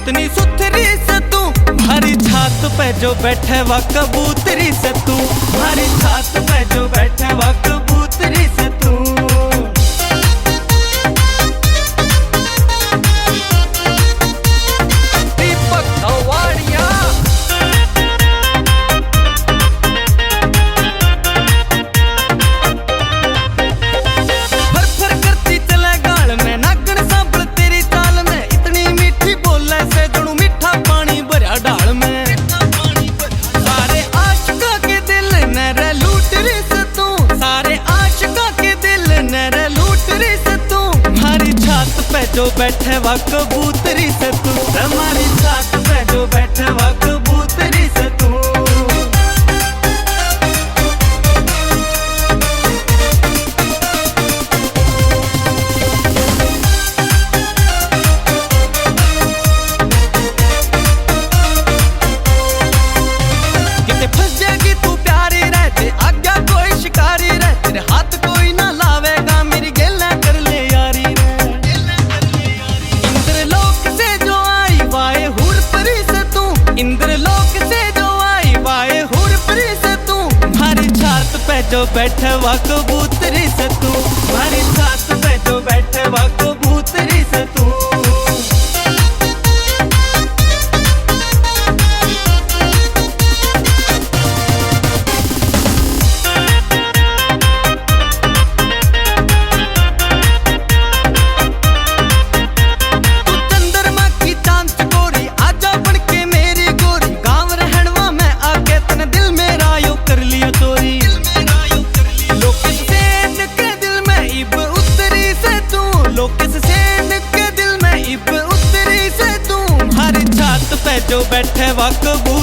कितनी सुथरी से तू, हमारी छात पे जो बैठे वा कबूतरी से तू, हमारी छात पे जो बैठे वा कबूतरी से तू। जो बैठे वा कबूतरी से तू, हमारी छात पे जो बैठे वा कबूतरी से तू। किते फंस जाएगी तू प्यारी रहते, आज्ञा कोई शिकारी रह, तेरे हाथ कोई ना लावेगा, मेरी गेला कर ले यारी रे। इंद्रलोक से जो आई वाए हुरपरी से तू, हमारी छात पे जो बैठे वा कबूतरी से तू, हमारी छात पे जो बैठे वा कबूतरी से तू। जो बैठे वा कबूतरी